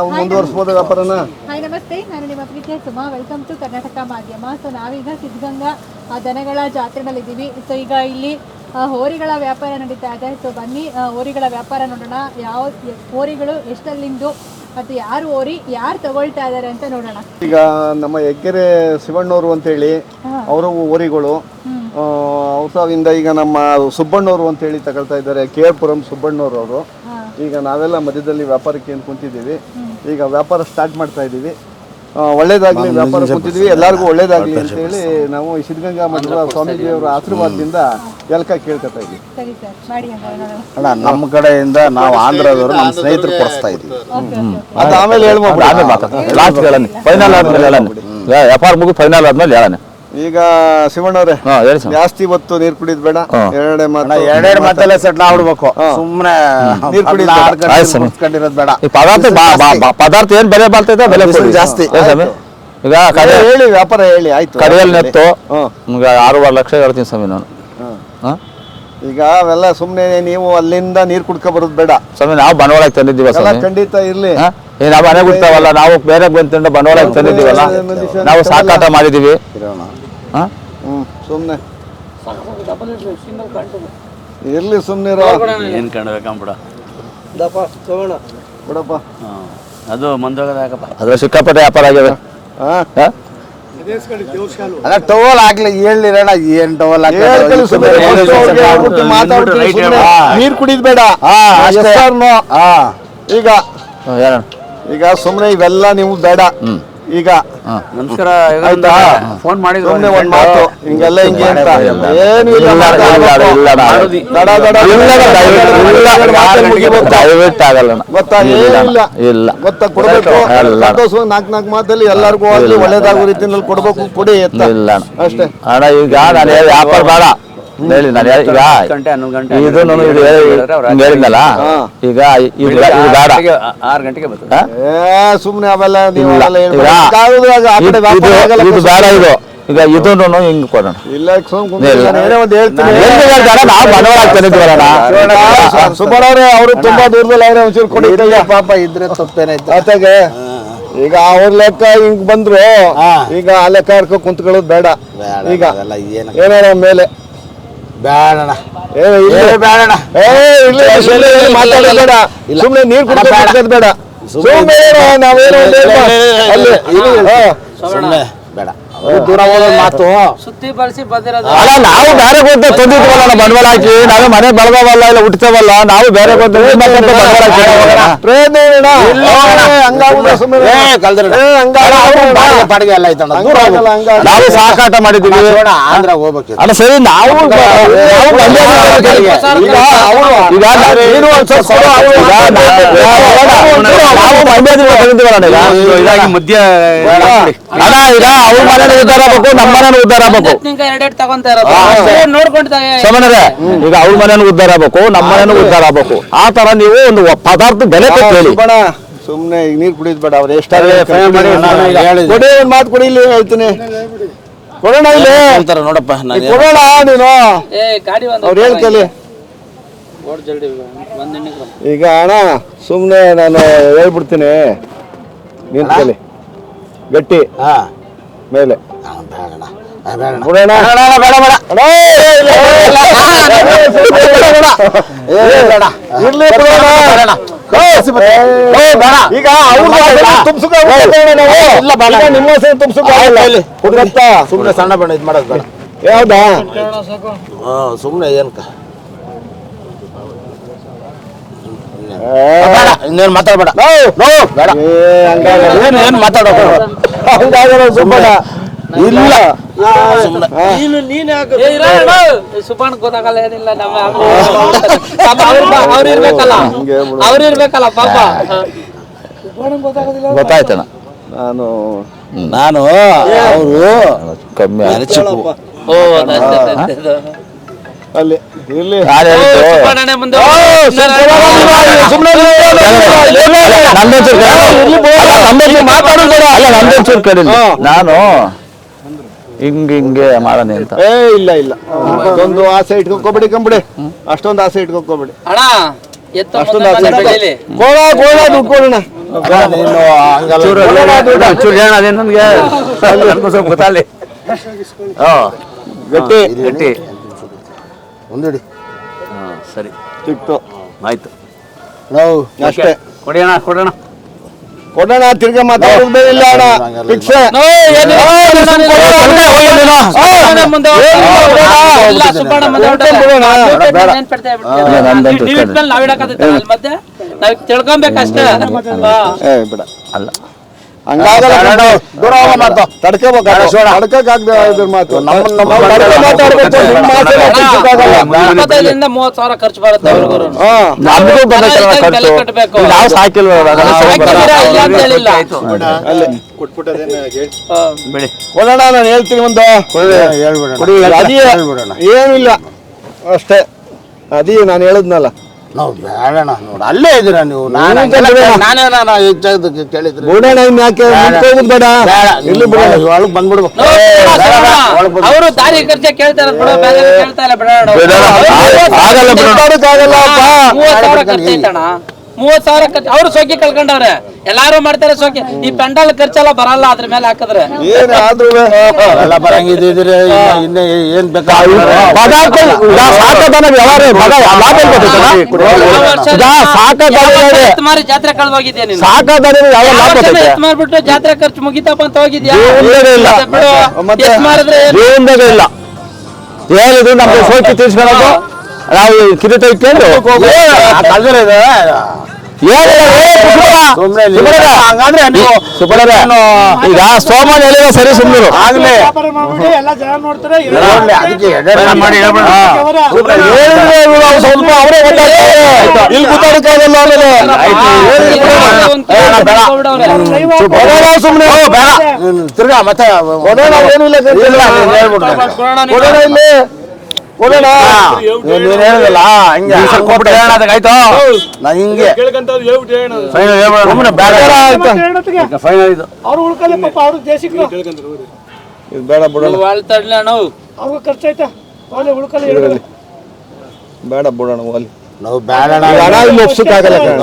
ಮುಂದುವರಿಸಬಹುದು ವ್ಯಾಪಾರನ. ಹಾಯ್ ನಮಸ್ತೆ, ನಾನು ನಿಮ್ಮ ಪ್ರೀತಿಯ ಸುಮಾ. ವೆಲ್ಕಮ್ ಟು ಕರ್ನಾಟಕ ಮಾಧ್ಯಮ. ಸೊ ನಾವೀಗ ಸಿದ್ಧಗಂಗಾ ದನಗಳ ಜಾತ್ರೆನಲ್ಲಿದ್ದೀವಿ. ಸೊ ಈಗ ಇಲ್ಲಿ ಹೋರಿಗಳ ವ್ಯಾಪಾರ ನಡೀತಾ ಇದೆ. ಸೊ ಬನ್ನಿ ಹೋರಿಗಳ ವ್ಯಾಪಾರ ನೋಡೋಣ. ಯಾವ ಹೋರಿಗಳು ಎಷ್ಟಲ್ಲಿಂದು ಮತ್ತು ಯಾರು ಹೋರಿ ಯಾರು ತಗೊಳ್ತಾ ಇದ್ದಾರೆ ಅಂತ ನೋಡೋಣ. ಈಗ ನಮ್ಮ ಹೆಗ್ಗೆರೆ ಶಿವಣ್ಣವರು ಅಂತೇಳಿ ಅವರು ಹೋರಿಗಳು ಔಸಾವಿಂದ ಈಗ ನಮ್ಮ ಸುಬ್ಬಣ್ಣವರು ಅಂತೇಳಿ ತಗೊಳ್ತಾ ಇದ್ದಾರೆ. KR ಸುಬ್ಬಣ್ಣವರು ಅವರು. ಈಗ ನಾವೆಲ್ಲ ಮಧ್ಯದಲ್ಲಿ ವ್ಯಾಪಾರಕ್ಕೆ ಏನು ಕುಂತಿದ್ದೀವಿ. ಈಗ ವ್ಯಾಪಾರ ಸ್ಟಾರ್ಟ್ ಮಾಡ್ತಾ ಇದ್ದೀವಿ. ಒಳ್ಳೇದಾಗ್ಲಿ ವ್ಯಾಪಾರ ಕುಂತಿದ್ವಿ, ಎಲ್ಲರಿಗೂ ಒಳ್ಳೇದಾಗ್ಲಿ ಅಂತೇಳಿ ನಾವು ಸಿದ್ಧಗಂಗಾ ಮಠದ ಸ್ವಾಮೀಜಿಯವರ ಆಶೀರ್ವಾದದಿಂದ ಎಲ್ಕ ಕೇಳ್ಕೊತಾ ಇದ್ವಿ. ಅಣ್ಣ, ನಮ್ಮ ಕಡೆಯಿಂದ ನಾವು ಆಂಧ್ರದವರು ನಮ್ಮ ಸ್ನೇಹಿತರು ಕೊಡಿಸ್ತಾ ಇದ್ವಿ. ಅದು ಆಮೇಲೆ ವ್ಯಾಪಾರ ಮುಗಿ ಫೈನಲ್ ಆದ್ಮೇಲೆ ಹೇಳೋಣ. ಈಗ ಶಿವಣ್ಣವ್ರೆ, ಜಾಸ್ತಿ ಹೊತ್ತು ನೀರು ಕುಡಿದ್ ಬೇಡ. ಎರಡೆರಡು ಮಾತಲ್ಲ ಸೆಟ್ಲ್ ಆಗ್ಬಿಡ್ಬೇಕು. ಸುಮ್ಮನೆ ನೀರು ಕುಡಿಯೋದು ಬೇಡ. ಪದಾರ್ಥ ಏನ್ ಬೆಲೆ ಬರ್ತೈತೆ ಬೆಲೆ ಜಾಸ್ತಿ. ಈಗ ಹೇಳಿ ವ್ಯಾಪಾರ ಹೇಳಿ ಆಯ್ತು. ಕಡೆಯಲ್ಲಿ ನೆತ್ತು 6-6 ಲಕ್ಷ ಹೇಳ್ತೀನಿ ಸ್ವಾಮಿ ನಾನು. ಈಗ ಅವೆಲ್ಲ ಸುಮ್ನೆ ನೀವು ಅಲ್ಲಿಂದ ನೀರು ಕುಡ್ಕೊ ಬರೋದು ಬೇಡ ಸ್ವಾಮಿ. ನಾವು ಬಂಡವಾಳ ತಂದಿದ್ದೀವಿ ಖಂಡಿತ ಇರ್ಲಿ. ನಾವು ಮನೆ ಬಿಡ್ತಾವಲ್ಲ, ನಾವು ಬೇರೆ ಬಂದು ಬಂಡವಾಳ ತಂದಿದ್ದೀವಲ್ಲ, ನಾವು ಸಾಕಾಟ ಮಾಡಿದೀವಿ. ಸುಮ್ನೆ ಇರ್ಲಿ, ಸುಮ್ನೆ ಏನ್ ಕಂಡ್ಬೇಕಂಬಿಡ ಬಿಡಪ್ಪ. ಅದು ಮುಂದೋಗದಾಕಪ್ಪ. ಅದ್ರ ಸಿಕ್ಕಾಪಟ್ಟೆ ವ್ಯಾಪಾರ ಆಗ್ಯದ. ಟವಲ್ ಆಗ್ಲಿ ಹೇಳಿರೋಣ. ಏನ್ ಟವಲ್ ನೀರ್ ಕುಡಿದ್ ಬೇಡ. ಈಗ ಈಗ ಸುಮ್ನೆ ಇವೆಲ್ಲ ನೀವು ಬೇಡ. ಈಗ ನಮಸ್ಕಾರ. ಫೋನ್ ಮಾಡಿದ್ರು ಒಂದ್ ಮಾತು ಹಿಂಗೆಲ್ಲ ಹಿಂಗೆ ಅಂತ ಏನು ಇಲ್ಲ. ಗೊತ್ತಾ? ಏನಿಲ್ಲ ಗೊತ್ತಾ? ಕೊಡ್ಬೇಕು ಸಂತೋಷವಾಗಿ 4 ಮಾತಲ್ಲಿ ಎಲ್ಲರಿಗೂ ಅಲ್ಲಿ ಒಳ್ಳೇದಾಗೋ ರೀತಿಯಲ್ಲಿ ಕೊಡ್ಬೇಕು. ಕೊಡಿ ಅಷ್ಟೇ ಅಣ್ಣ. ಈಗ ನಾನು ವ್ಯಾಪಾರ ಬೇಡ ಹೇಳಿ. ನಾನು ಈಗ ಇದು ಹೇಳಿದ್ನಲ್ಲ, ಈಗ ಇದು ಬೇಡ. 6 ಗಂಟೆಗೆ ಬರ್ತದೆ. ಸುಮ್ನೆ ಅವೆಲ್ಲ ನೀವು ಇದು ಬೇಡ. ಇದು ಈಗ ಇದನ್ನು ಹಿಂಗ್ ಕೊಡೋಣ. ಇಲ್ಲ ನಾವು ಬಂಡವಾಳ ತಂದಿದ್ವಲ್ಲ ಸುಬ್ಬಣ್ಣವ್ರೆ, ಅವರು ತುಂಬಾ ದೂರದಲ್ಲಿ ಅವರೇ ಒಂಚೂರು ಕೊಡಿ ಪಾಪ. ಇದ್ರೆ ತಪ್ಪೇನಾಯ್ತು ಆತಾಗೆ. ಈಗ ಅವ್ರ ಲೆಕ್ಕ ಹಿಂಗ್ ಬಂದ್ರು, ಈಗ ಆ ಲೆಕ್ಕ ಹಿಡ್ಕೊ ಕುಂತ್ಕೊಳ್ಳೋದು ಬೇಡ. ಈಗ ಏನಾರ ಮೇಲೆ ಬೇಡಣ ಬೇಡಣ ಮಾತಾಡೋದು ಬೇಡ. ಸುಮ್ನೆ ನೀರು ಕುಡಿಯೋದು ಬೇಡ. ಸುಮ್ಮನೆ ನಾವೇನೋ ಬೇಡ. ದೂರ ಹೋಗೋದು ಮಾತು ಸುತ್ತಿ ಬಳಸಿ ಬಂದಿರೋದು. ಅಲ್ಲ, ನಾವು ಬೇರೆ ಬಂದು ತಂದಿದ್ವಲ್ಲ ಬಂಡವಾಳ ಹಾಕಿ. ನಾವು ಮನೆ ಬೆಳೆದವಲ್ಲ, ಇಲ್ಲ ಹುಟ್ಟಿಸವಲ್ಲ. ನಾವು ಬೇರೆ ಬಂದು ನಾವು ಸಾಕಾಟ ಮಾಡಿದ್ದೀವಿ. ಅಲ್ಲ ಸರಿ, ನಾವು ಮಧ್ಯ ಅಣ್ಣ, ಈಗ ಅವ್ರ ಮನೆ ಉದ್ದಾರ ಆಗ್ಬೇಕು, ನಮ್ಮ ಮನೇನು ಉದ್ದಾರ ಆಗ್ಬೇಕು. ಸಮನರೇ, ಈಗ ಅವ್ರ ಮನೇನು ಉದ್ದಾರ ಆಗ್ಬೇಕು, ನಮ್ಮ ಮನೇನು ಉದ್ದಾರ ಆಗ್ಬೇಕು. ಆ ತರ ನೀವು ಒಂದು ಪದಾರ್ಥ ಬೆಲೆ ಕೊಟ್ಟು ಸುಮ್ನೆ ಈಗ ನೀರು ಕುಡಿದ್ ಬೇಡ. ಅವ್ರು ಕೊಡಿ, ಒಂದ್ ಮಾತು ಕೊಡಿ. ಇಲ್ಲಿ ಹೇಳ್ತೀನಿ, ಕೊಡೋಣ. ಇಲ್ಲಿ ನೋಡಪ್ಪ, ಕೊಡೋಣ. ನೀನು ಅವ್ರು ಹೇಳ್ತೇಳಿ. ಈಗ ಅಣ್ಣ ಸುಮ್ನೆ ನಾನು ಹೇಳ್ಬಿಡ್ತೀನಿ, ನಿಂತ್ಕೊಳ್ಳಿ ಗಟ್ಟಿ ಮೇಲೆ. ಈಗ ನಿಮ್ಮ ಸುಮ್ನೆ ಸಣ್ಣ ಬೇಡ, ಇದ್ ಮಾಡೋದು ಬೇಡ. ಯಾವ್ದಾ ಸುಮ್ನೆ ಏನಕ್ಕ ಇನ್ನೇನು ಮಾತಾಡ್ಬೇಡ. ಏನು ಮಾತಾಡೋದು ಸುಬ್ಬಣ್ಣ ಇಲ್ಲ. ಸುಬ್ಬಣ್ಣ ಗೊತ್ತಾಗಲ್ಲ, ಏನಿಲ್ಲ. ಅವ್ರು ಇರ್ಬೇಕಲ್ಲ ಪಾಪ. ಗೊತ್ತಾಯ್ತಣ್ಣ. ನಾನು ಅವರು ಕಮ್ಮಿ ಅಲ್ಲಿ ಇಲ್ಲಿ ನಾನು ಹಿಂಗೆ ಮಾಡೋಣ ಅಂತ. ಇಲ್ಲ ಇಲ್ಲ, ಅಷ್ಟೊಂದು ಆಸೆ ಇಟ್ಕೋಬೇಡಿ ಕಂಬಿಡಿ, ಅಷ್ಟೊಂದು ಆಸೆ ಇಟ್ಕೋಬೇಡಿ. ಅಣ್ಣ ಅಷ್ಟೊಂದು ಆಸೆ ಗೋಳ ದುಡ್ಡು ಕೊಡೋಣ. ನೀನು ಹಂಗಲ್ಲ ಚೂರು ಹೇಳ ಅದೇನು ನನಗೆ ನನಗೂ ಸ್ವಲ್ಪ ಗೊತ್ತಾಗಲಿ. ಗಟ್ಟಿ ಗಟ್ಟಿ ಒಂದಿಡಿ ಸರಿ ಸಿಕ್ತು ಆಯ್ತು ನಾವು ಅಷ್ಟೇ. ಕೊಡೋಣ ಕೊಡೋಣ ಕೊಡೋಣ, ತಿರ್ಗಾ ಮಾತಾಡೋದೇ ಇಲ್ಲ ಅಣ್ಣ. ಫಿಕ್ಸ್. ತಿಳ್ಕೊಬೇಕಷ್ಟೇ. ಬಿಡ ಅಲ್ಲ ಹಂಗಾಗಲ್ಲ, ದೂರ ಹೋಗೋ ಮಾತು ತಡ್ಕೋಬೇಕಾಗ್ದ ಇದ್ರ ಮಾತು. ಮಾತಾಡ್ಬೇಕು, ನಿಮ್ಮ ಮಾತನ್ನ ತಡ್ಕೊಕ್ಕಾಗಲ್ಲ. 25,000 ಖರ್ಚು ಬರುತ್ತೆ ಅವ್ರಿಗೂ. ನಮಗೂ ಬಂದೈತಲ್ಲ ಖರ್ಚು. ಕಟ್ಟಬೇಕು. ನಾವು ಸಾಕಿಲ್ವ ಬಿಡಿ ಕೊಡೋಣ, ನಾನು ಹೇಳ್ತೀನಿ ಒಂದು ಏನಿಲ್ಲ ಅಷ್ಟೇ. ಅದೇ ನಾನು ಹೇಳಿದ್ನಲ್ಲ, ನಾವು ಬೇಡಣ ನೋಡು, ಅಲ್ಲೇ ಇದ್ದೀರಾ ನೀವು. ನಾನೇ ಹೆಚ್ಚಾಗಿ ಕೇಳಿದ್ರಿ ಬಿಡೋಣ. ಇನ್ ಯಾಕೆ ಮುಂದ್ಕೋಗೋದು ಬೇಡ, ಇಲ್ಲಿ ಬಿಡೋಣ, ಒಳಗೆ ಬಂದ್ಬಿಡ್ಬೇಕು. ಅವರು ದಾರಿ ಖರ್ಚೆ ಕೇಳ್ತಾರ, ಕೇಳ್ತಾ ಇಲ್ಲ ಬಿಡೋಣ. ಆಗಲ್ಲ, ಬಿಡೋದಕ್ಕಾಗಲ್ಲಪ್ಪ. 30,000 ಖರ್ಚು ಐತಣ್ಣ, 30,000 ಖರ್ಚು. ಅವ್ರು ಸೋಕಿ ಕಳ್ಕೊಂಡವ್ರೆ, ಎಲ್ಲಾರು ಮಾಡ್ತಾರೆ ಸೋಕಿ. ಈ ಪೆಂಡಾಲ್ ಖರ್ಚೆಲ್ಲ ಬರಲ್ಲ ಅದ್ರ ಮೇಲೆ ಹಾಕಿದ್ರೆ. ಏನಾದ್ರೂ ಎಲ್ಲ ಬರಂಗಿದ್ದೀರಿ, ಇನ್ನೇ ಏನ್ ಮಾರಿ ಜಾತ್ರೆ ಕಳ್ದೋಗಿದ್ಯಾ ನೀನು? ಸಾಕಾದ್ರೆ ಮಾಡ್ಬಿಟ್ಟು ಜಾತ್ರೆ ಖರ್ಚು ಮುಗಿತಪ್ಪ ಅಂತ ಹೋಗಿದ್ಯಾ? ಇಲ್ಲ. ಬಿಡು, ಎಷ್ಟ್ ಮಾರಿದ್ರೆ ಜೀವನದಾಗ ಇಲ್ಲ ಹೇಳಿದ್ರು ನಮ್ಗೆ ಸೋಕಿ ತೀರ್ಸ್ಕೊಳ್ಳೋದು. ನಾವು ಕಿರೀಟ ಇಟ್ಕೊಂಡು ಈಗ ಸೋಮನ್ ಹೇಳಿರೋ ಸರಿ ಸುಮ್ಮನೆ ಆಗ್ಲೇ ಸ್ವಲ್ಪ ಅವರೇ ಇಲ್ಲಿ ಕೂತಾಡಕ್ಕಾಗಲ್ಲ. ಸುಮ್ಮನೆ ತಿರ್ಗಾ ಮತ್ತೆ ಏನಿಲ್ಲ, ಇಲ್ಲಿ ಕೊಡೋಣ. ನೀನ್ ಹೇಳಿದಲ್ಲ ಹಂಗೆ ಆಯ್ತು. ನಾ ಹಿಂಗೆ ಫೈನಲ್ ಇದು ಇದು ಬೇಡ, ಬಿಡೋಣ, ಬೇಡ, ಬಿಡೋಣ ಹೋಗ್ಲಿ. ನಾವು ಬೇಡಣ ಹಣ ಇಲ್ಲಿ ಒಪ್ಸಕ್ಕಾಗಲ್ಲ ಕಣ.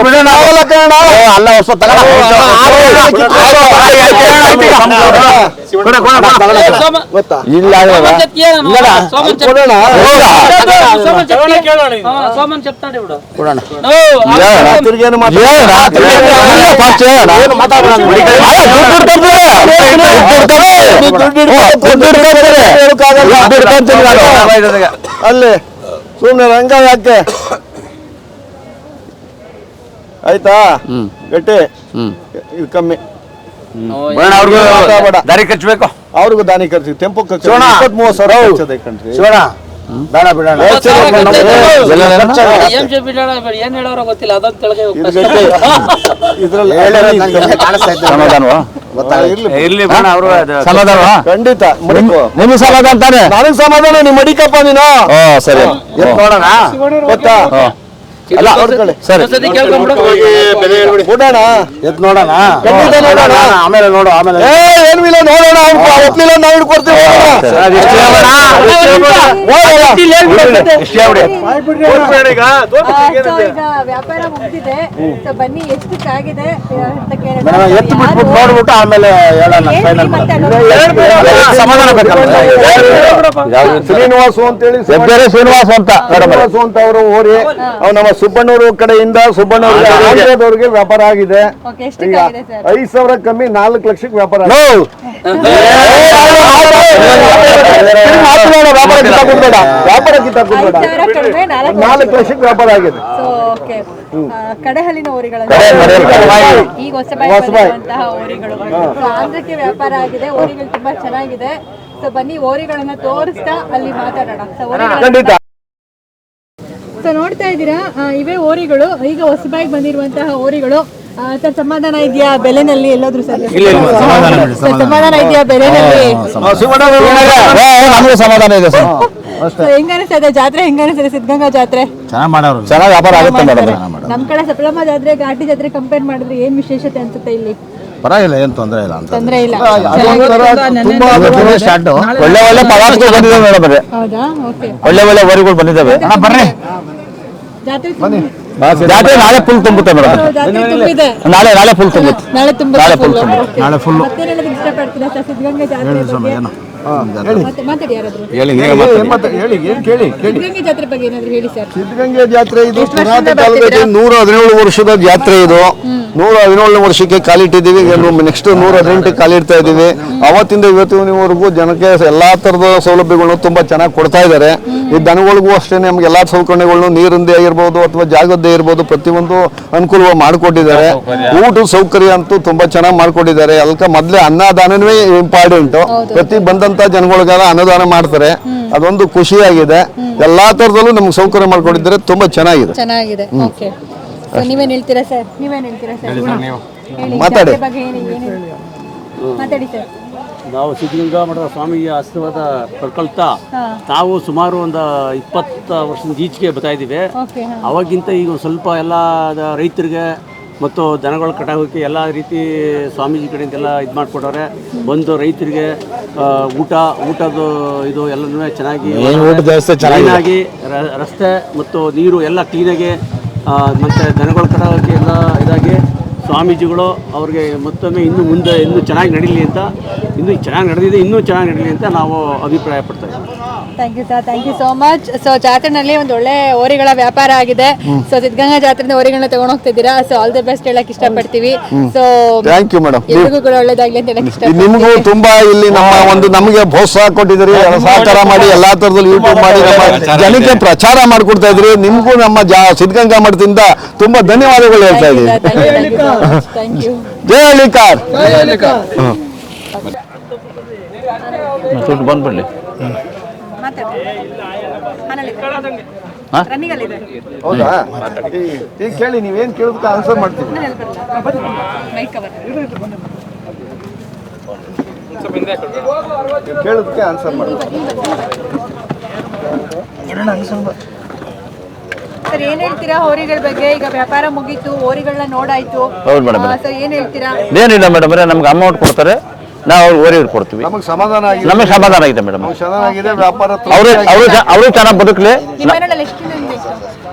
ಬಿಡೋಣ ಆಗಲ್ಲ ಕಣ. ಅಲ್ಲ ವರ್ಷ ಗೊತ್ತಾ? ಇಲ್ಲ ಕೊಡೋಣ. ಸೋಮನ್ చెప్తాడు ఇప్పుడు ಕೊಡೋಣ. ತಿರ್ಗೇನು ಅಲ್ಲಿ ಸುಮ್ಮನೆ ರಂಗ ಯಾಕೆ ಆಯ್ತಾ? ಗಟ್ಟಿ ಇದು ಕಮ್ಮಿ. ದಾರಿ ಖರ್ಚು ಬೇಕು, ಅವ್ರಿಗೂ ದಾನಿ ಖರ್ಚು, ಟೆಂಪೋ ಖರ್ಚು 20-30 ಸಾವಿರ ಖರ್ಚು. ಶಿವಣ ಬೇಡ ಬಿಡೋಣ. ಏನ್ ಏನ್ ಹೇಳೋರ ಗೊತ್ತಿಲ್ಲ, ಅದೊಂದು ಇದು ಗಟ್ಟಿ. ಇದ್ರಲ್ಲಿ ಸಮಾಧಾನವಾ ಇರ್ಲಿ ಬೇಡ ಅವರು ಸಮಾಧಾನ ಖಂಡಿತ. ನಿಮ್ಗೆ ಸಮಾಧಾನ ತಾನೆ? ನನಗೆ ಸಮಾಧಾನ. ನೀವು ಮಡಿಕಪ್ಪ ನೀನು. ಸರಿ ನೋಡೋಣ ಗೊತ್ತಾ? ಅಲ್ಲ ಸರಿ ಬಿಡೋಣ, ಎತ್ ನೋಡೋಣ. ಖಂಡಿತ ನೋಡೋಣ. ಆಮೇಲೆ ನೋಡು, ಆಮೇಲೆ ಏನು ಇಲ್ಲ, ನೋಡೋಣ. ಒಪ್ಲಿಲ್ಲ, ನಾವು ಹಿಡ್ಕೊಡ್ತೀವಿ. ಈಗ ವ್ಯಾಪಾರ ಮುಗಿದಿದೆ, ಬನ್ನಿ ಎಷ್ಟಕ್ಕಾಗಿದೆ ಅಂತ ಎತ್ತು ಬಿಟ್ಬಿಟ್ಟು ನೋಡ್ಬಿಟ್ಟು ಆಮೇಲೆ ಹೇಳೋಣ. ಸಮಾಧಾನ ಬೇಕಲ್ಲ. ಶ್ರೀನಿವಾಸು ಅಂತೇಳಿ, ಶ್ರೀನಿವಾಸ ಅಂತ ಶ್ರೀನಿವಾಸು ಅಂತ ಅವರು ಓರಿ, ಅವ್ರು ನಮ್ಮ ಸುಬ್ಬಣ್ಣೂರು ಕಡೆಯಿಂದ ಸುಬ್ಬಣ್ಣೂರಿಗೆ ವ್ಯಾಪಾರ ಆಗಿದೆ. ಈಗ 5,000 ಕಮ್ಮಿ 4 ಲಕ್ಷಕ್ಕೆ ವ್ಯಾಪಾರ ಆಗಿದೆ. ವ್ಯಾಪಾರ ಕಿತ್ತಾಕೊಡ್ಬೇಡ. 4 ಲಕ್ಷಕ್ಕೆ ವ್ಯಾಪಾರ ಆಗಿದೆ. ಕಡೆಹಲ್ಲಿನ ಓರಿಗಳು ಈಗ ಹೊಸಬಾಯಿರುವಂತಹ ಓರಿಗಳು ಆಂಧ್ರಕ್ಕೆ ವ್ಯಾಪಾರ ಆಗಿದೆ. ಓರಿಗಳು ತುಂಬಾ ಚೆನ್ನಾಗಿದೆ. ಸೊ ಬನ್ನಿ ಓರಿಗಳನ್ನ ತೋರಿಸ್ತಾ ಅಲ್ಲಿ ಮಾತಾಡೋಣ. ಖಂಡಿತ. ಸೊ ನೋಡ್ತಾ ಇದ್ದೀರಾ, ಇವೇ ಓರಿಗಳು, ಈಗ ಹೊಸಬಾಯಿಗೆ ಬಂದಿರುವಂತಹ ಓರಿಗಳು. ಸರ್ ಸಮಾಧಾನ ಇದೆಯಾ ಬೆಲೆನಲ್ಲಿ? ಎಲ್ಲಾದ್ರೂ ಸರ್ ಸಮಾಧಾನ ಇದೆಯಾ ಬೆಲೆನಲ್ಲಿ? ನಮಗೂ ಸಮಾಧಾನ ಇದೆ ಸರ್. ಹೆಂಗನಿಸ್ತದೆ ಜಾತ್ರೆ? ಹೆಂಗನಿಸ್ತದೆ ಸಿದ್ಧಗಂಗಾ ಜಾತ್ರೆ? ಚೆನ್ನಾಗಿ ಮಾಡೋರು, ಚೆನ್ನಾಗಿ ವ್ಯಾಪಾರ ಆಗುತ್ತೆ ಮೇಡಮ್. ನಮ್ ಕಡೆ ಸಪ್ಲಮ್ಮ ಜಾತ್ರೆ ಘಾಟಿ ಜಾತ್ರೆ ಕಂಪೇರ್ ಮಾಡಿದ್ರೆ ಏನ್ ವಿಶೇಷತೆ ಅನ್ಸುತ್ತೆ ಇಲ್ಲಿ? ಪರವಾಗಿಲ್ಲ, ಏನ್ ತೊಂದರೆ ಇಲ್ಲ ಅಂತ. ತೊಂದ್ರೆ ಇಲ್ಲ. ಸ್ಟಾರ್ಟ್ ಒಳ್ಳೆ ಒಳ್ಳೆ ಪದಾರ್ಥಗಳು ಬಂದಿದ್ದಾವೆ ಮೇಡಮ್. ಹೌದಾ? ಓಕೆ. ಒಳ್ಳೆ ಒಳ್ಳೆ ವರಿಗಳು ಬಂದಿದ್ದಾವೆ. ಜಾತ್ರೆ ಜಾತ್ರೆ ನಾಳೆ ಫುಲ್ ತುಂಬುತ್ತೆ ಮೇಡಮ್. ಜಾತ್ರೆ ತುಂಬಿದೆ. ನಾಳೆ ಫುಲ್ ತುಂಬುತ್ತೆ. ನಾಳೆ ತುಂಬುತ್ತೆ. ನಾಳೆ full ತುಂಬುತ್ತೆ. Okay. ನಾಳೆ full. ಮತ್ತೆ ಹೇಳೋದಕ್ಕೆ ಇಷ್ಟಪಡ್ತೀರಾ ಸರ್ ಸಿದ್ಧಗಂಗಾ ಜಾತ್ರೆ ಬಗ್ಗೆ? ಮತ್ತೆ ಮಾತಾಡಿ ಯಾರಾದ್ರೂ. ಹೇಳಿ ಹೇಳಿ ಏನ್ ಕೇಳಿ ಸಿದ್ಧಗಂಗಾ ಜಾತ್ರೆ ಬಗ್ಗೆ ಏನಾದ್ರು ಹೇಳಿ ಸರ್. ಸಿದ್ಧಗಂಗೆ ಜಾತ್ರೆ ಇದು ಎಷ್ಟು ವರ್ಷದಿಂದ ಪುರಾತನ ಕಾಲದಲ್ಲಿ 117 ವರ್ಷದ ಜಾತ್ರೆ ಇದು. 117 ವರ್ಷಕ್ಕೆ ಕಾಲಿಟ್ಟಿದ್ದೀವಿ. ನೆಕ್ಸ್ಟ್ 118 ಕಾಲಿಡ್ತಾ ಇದ್ದೀವಿ. ಅವತ್ತಿಂದ ಇವತ್ತಿನವರೆಗೂ ಜನಕ್ಕೆ ಎಲ್ಲಾ ತರದ ಸೌಲಭ್ಯಗಳನ್ನು ತುಂಬಾ ಚೆನ್ನಾಗಿ ಕೊಡ್ತಾ ಇದ್ದಾರೆ. ಈ ದನಗಳಿಗೂ ಅಷ್ಟೇ ನಮ್ಗೆ ಎಲ್ಲಾ ಸೌಕರ್ಯಗಳನ್ನು ನೀರಿಂದೇ ಇರ್ಬೋದು ಅಥವಾ ಜಾಗದ್ದೇ ಇರ್ಬೋದು ಪ್ರತಿಯೊಂದು ಅನುಕೂಲ ಮಾಡಿಕೊಟ್ಟಿದ್ದಾರೆ. ಊಟದ ಸೌಕರ್ಯ ಅಂತೂ ತುಂಬಾ ಚೆನ್ನಾಗಿ ಮಾಡ್ಕೊಟ್ಟಿದ್ದಾರೆ. ಅದಕ್ಕೆ ಮೊದಲೇ ಅನ್ನದಾನವೇ ಇಂಪಾರ್ಟೆಂಟ್. ಪ್ರತಿ ಬಂದಂತ ಜನಗಳಿಗೆಲ್ಲ ಅನ್ನದಾನ ಮಾಡ್ತಾರೆ. ಅದೊಂದು ಖುಷಿಯಾಗಿದೆ. ಎಲ್ಲಾ ತರದಲ್ಲೂ ನಮ್ಗೆ ಸೌಕರ್ಯ ಮಾಡ್ಕೊಟ್ಟಿದ್ದಾರೆ. ತುಂಬಾ ಚೆನ್ನಾಗಿದೆ. ಓಕೆ. ನೀವೇನ್ ಹೇಳ್ತೀರಾ ಸರ್? ಹೇಳಿ, ಮಾತಾಡಿ. ಜಾತ್ರೆ ಬಗ್ಗೆ ಮಾತಾಡಿ ಸರ್. ನಾವು ಸಿದ್ಧಗಂಗಾ ಮಠದ ಸ್ವಾಮಿಯ ಆಶೀರ್ವಾದ ಪಡ್ಕೊಳ್ತಾ ತಾವು ಸುಮಾರು ಒಂದು 20 ವರ್ಷದ ಈಚೆಗೆ ಬರ್ತಾ ಇದ್ದೀವಿ. ಓಕೆ. ಅವಾಗಿಂತ ಈಗ ಒಂದು ಸ್ವಲ್ಪ ಎಲ್ಲ ರೈತರಿಗೆ ಮತ್ತು ದನಗಳ ಕಟಾವಕ್ಕೆ ಎಲ್ಲ ರೀತಿ ಸ್ವಾಮೀಜಿ ಕಡೆಯಿಂದೆಲ್ಲ ಇದು ಮಾಡಿಕೊಟ್ಟವ್ರೆ. ಬಂದು ರೈತರಿಗೆ ಊಟದ ಇದು ಎಲ್ಲನೂ ಚೆನ್ನಾಗಿ ಕ್ಲೀನಾಗಿ ರಸ್ತೆ ಮತ್ತು ನೀರು ಎಲ್ಲ ಕ್ಲೀನಾಗಿ ಮತ್ತು ದನಗಳ ಕಟಾವಕ್ಕೆ ಎಲ್ಲ ಇದಾಗಿ ಸ್ವಾಮೀಜಿಗಳು ಅವ್ರಿಗೆ ಮತ್ತೊಮ್ಮೆ ಇನ್ನೂ ಚೆನ್ನಾಗಿ ನಡೀಲಿ ಅಂತ, ಇನ್ನೂ ಚೆನ್ನಾಗಿ ನಡೆದಿದೆ, ಇನ್ನೂ ಚೆನ್ನಾಗಿ ನಡೀಲಿ ಅಂತ ನಾವು ಅಭಿಪ್ರಾಯ ಪಡ್ತಾ ಇದ್ದೀವಿ. Thank you sir, thank you so much. So ಜಾತ್ರೆನಲ್ಲಿ ಒಂದು ಒಳ್ಳೆ ಓರಿಗಳ ವ್ಯಾಪಾರ ಆಗಿದೆ. ಸೊ ಸಿದ್ಧಗಂಗಾ ಜಾತ್ರೆಯಿಂದ ಓರಿಗಳನ್ನ ತಗೊಂಡು ಹೋಗ್ತಿದ್ದೀರಾ. ಸೊ ಆಲ್ ದಿ ಬೆಸ್ಟ್ ಹೇಳಕ್ ಇಷ್ಟಪಡ್ತೀವಿ. So thank you madam. ಎಲ್ರಿಗೂ ಕೂಡ ಒಳ್ಳೇದಾಗ್ಲಿ ಅಂತ ಹೇಳಕ್ ಇಷ್ಟಪಡ್ತೀನಿ. ನಿಮಗೂ ತುಂಬಾ ಇಲ್ಲಿ ನಮಗೆ ಪ್ರೋತ್ಸಾಹ ಕೊಟ್ಟಿದ್ದೀರಿ. ಸಹಕಾರ ಮಾಡಿ ಎಲ್ಲಾ ತರದಲ್ಲಿ ಯೂಟ್ಯೂಬ್ ಮಾಡಿ ನಮ್ಮ ಜನಕ್ಕೆ ಪ್ರಚಾರ ಮಾಡ್ಕೊಡ್ತಾ ಇದ್ರಿ. ನಿಮಗೂ ನಮ್ಮ ಸಿದ್ಧಗಂಗಾ ಮಠದಿಂದ ತುಂಬಾ ಧನ್ಯವಾದಗಳು ಹೇಳ್ತಾ ಇದ್ದೀವಿ. Thank you. ಜೈ ಹಳ್ಳಿಕಾರ್. ಬಂದ್ಬಿಡ್ಲಿ. ಹೌದಾ? ಈಗ ಕೇಳಿ, ನೀವೇನ್ ಕೇಳೋದಕ್ಕೆ ಆನ್ಸರ್ ಮಾಡ್ತೀವಿ. ಕೇಳೋದಕ್ಕೆ ಆನ್ಸರ್ ಮಾಡ್ತೀವಿ. ಸರ್ ಏನ್ ಹೇಳ್ತೀರಾ ಹೋರಿಗಳ ಬಗ್ಗೆ? ಈಗ ವ್ಯಾಪಾರ ಮುಗೀತು, ಹೋರಿಗಳನ್ನ ನೋಡಾಯ್ತು. ಹೌದು ಮೇಡಮ್. ಸೊ ಏನ್ ಹೇಳ್ತೀರಾ? ಏನಿಲ್ಲ ಮೇಡಮ್, ನಮ್ಗೆ ಅಮೌಂಟ್ ಕೊಡ್ತಾರೆ, ನಾವು ಅವ್ರಿಗೆ ಓರಿ ಕೊಡ್ತೀವಿ. ನಮಗೆ ಸಮಾಧಾನ ಆಗಿದೆ. ನಮಗೆ ಸಮಾಧಾನ ಆಗಿದೆ ಮೇಡಮ್. ಚೆನ್ನಾಗಿದೆ ವ್ಯಾಪಾರ. ಅವರು ಚೆನ್ನಾಗಿ ಬದುಕಲಿ ನಿಮ್ಮ ಮನೇಲಿ ಎಷ್ಟು ದಿನ ಬೇಕು?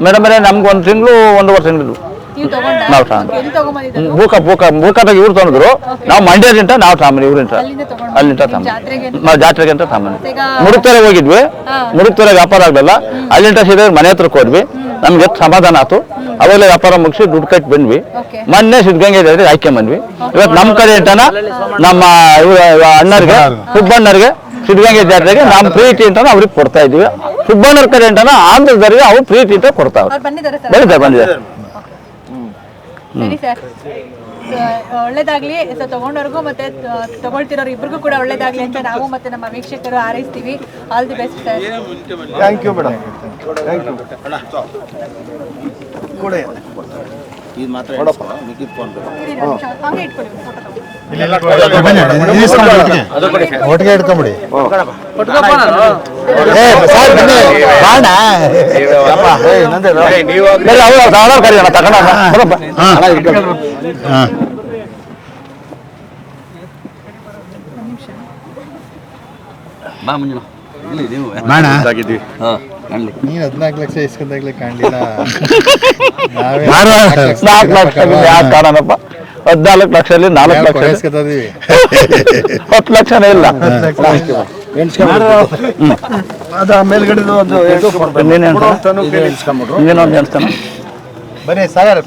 ಮೇಡಮ್. ನಮ್ಗೆ 1 ತಿಂಗಳು 1.5 ತಿಂಗಳು ನೀವು ತಗೊಂಡ ನಾವು ಎಲ್ಲಿ ತಗೊಂಬಂದಿದ್ದೀರಾ? ಬೂಕದಾಗ ಇವ್ರು ತಂದ್ರು. ನಾವು ಮಂಡ್ಯದಿಂದ ನಾವು ಸಾಮಾನ್ಯ ಇವ್ರಿಂದ ಅಲ್ಲಿಂದ ಜಾತ್ರೆಗೆ ನಾವು ಜಾತ್ರೆಗೆ ಅಂತ ಸಾಮಾನ್ಯ ಈಗ ಮುಡುಕ್ತೊರೆ ಹೋಗಿದ್ವಿ. ಮುಡುಕ್ತೊರೆ ವ್ಯಾಪಾರ ಆಗಲಿಲ್ಲ. ಅಲ್ಲಿಂದ ಸೀದಾ ಮನೆ ಹತ್ರಕ್ಕೆ ಹೋದ್ವಿ. ನಮ್ಗೆ ಸಮಾಧಾನ ಆಯ್ತು. ಅವಾಗಲೇ ವ್ಯಾಪಾರ ಮುಗಿಸಿ ದುಡ್ಡು ಕಟ್ಟಿ ಬಂದ್ವಿ. ಮೊನ್ನೆ ಸಿದ್ಧಗಂಗೆ ಜಾತ್ರೆ ಆಯ್ಕೆ ಬಂದ್ವಿ. ಇವತ್ತು ನಮ್ಮ ಕಡೆ ಅಂತಾನ ನಮ್ಮ ಅಣ್ಣರಿಗೆ ಸುಬ್ಬಣ್ಣರಿಗೆ ಸಿದ್ಧಗಂಗೆ ಜಾತ್ರೆಗೆ ನಮ್ಮ ಪ್ರೀತಿ ಅಂತ ಅವ್ರಿಗೆ ಕೊಡ್ತಾ ಇದ್ವಿ. ಸುಬ್ಬಣ್ಣರ ಕಡೆ ಅಂತಾನ ಆಂಧ್ರದವರಿಗೆ ಅವ್ರು ಪ್ರೀತಿ ಅಂತ ಕೊಡ್ತಾವ್ರೆ. ಅವ್ರು ಬಂದಿದ್ದಾರೆ ಸರ್? ಬಂದಿದ್ದಾರೆ. ಸರಿ ಸರ್, ಒಳ್ಳೇದಾಗ್ಲಿ. ಸೊ ತಗೊಂಡವ್ರಿಗೂ ಮತ್ತೆ ತಗೊಳ್ತಿರೋರು ಇಬ್ಬರಿಗೂ ಕೂಡ ಒಳ್ಳೇದಾಗ್ಲಿ ಅಂತ ನಾವು ಮತ್ತೆ ನಮ್ಮ ವೀಕ್ಷಕರು ಹಾರೈಸ್ತೀವಿ. All the best sir. Thank you madam. Thank you. ಕೊಡಿ. ಇದು ಮಾತ್ರ ಹಂಗೆ ಇಟ್ಕೊಳ್ಳಿ. ಒಟ್ಟಿಗೆ ಇಟ್ಕೊಂಬಿಡಿ. ನೀನ್ 14 ಲಕ್ಷ ಇಸ್ಕೊಂಡಾಗ್ಲೇ ಕಾಣಲಿಲ್ಲ. 14 ಲಕ್ಷದಲ್ಲಿ 4 ಲಕ್ಷ 10 ಲಕ್ಷನೇ ಇಲ್ಲ. ಅದ ಮೇಲ್ಗಡೆದು ಒಂದು ಬನ್ನಿ ಸಾಗರ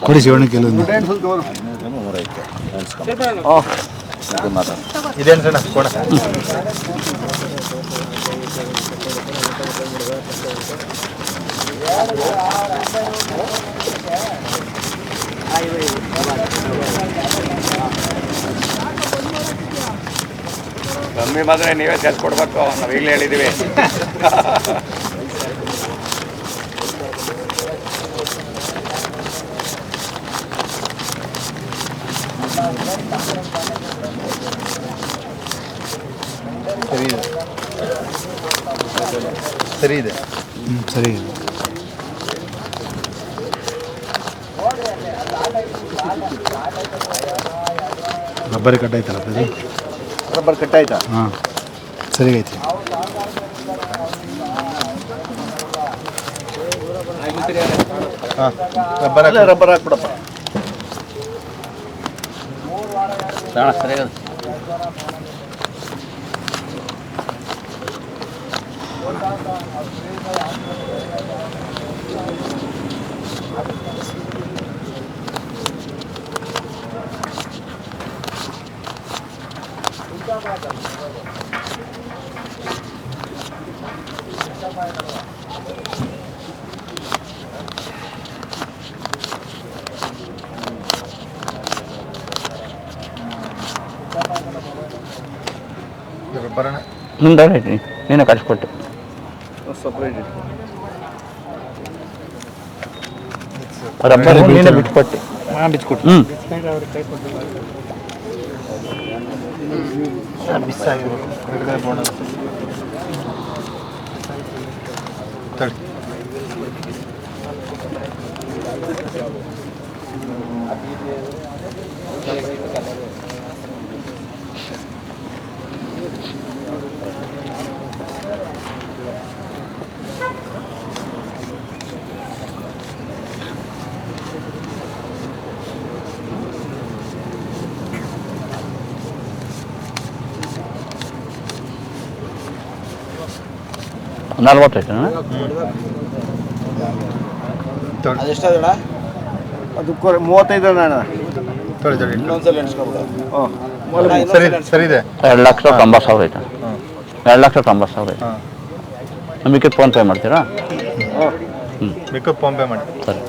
ಕೊಡಿ ಶಿವಣ್ಣ ಕೆಲವೊಂದು ಇದೇನು ಸಣ್ಣ ಕೊಡ. ಕಮ್ಮಿ ಬಂದ್ರೆ ನೀವೇ ಸೇರ್ಸ್ಕೊಡ್ಬೇಕು. ನಾವು ಈಗಲೇ ಹೇಳಿದ್ದೀವಿ. ಸರಿ ಇದೆ. ಸರಿ ಇದೆ. ರಬ್ಬರ್ ಕಟ್ಟಾಯ್ತಲ್ಲ ಅದು? ರಬ್ಬರ್ ಕಟ್ಟಾಯ್ತಾ? ಹಾಂ ಸರಿ ಐತಿ. ರಬ್ಬರ್ ಹಾಕ್ಬಿಡಪ್ಪ. ನಿಮ್ದು ನೀನೇ ಕಳಿಸ್ಕೊಟ್ಟು ಸಪ್ರೇಟ್ ರಬ್ಬರ್ ನೀನೇ ಬಿಟ್ಕೊಟ್ಟು ಹ್ಞೂ ನಲ್ವತ್ತೈತೆ ಅದು 35 ಅಣ್ಣ. ಸರಿ ಇದೆ. 2,90,000 ಐತೆ. 2,90,000 ಐತೆ. ಮಿಕ್ಕಿದ್ದು ಫೋನ್ ಪೇ ಮಾಡ್ತೀರಾ? ಮಿಕ್ಕ ಫೋನ್ ಪೇ ಮಾಡಿ. ಸರಿ.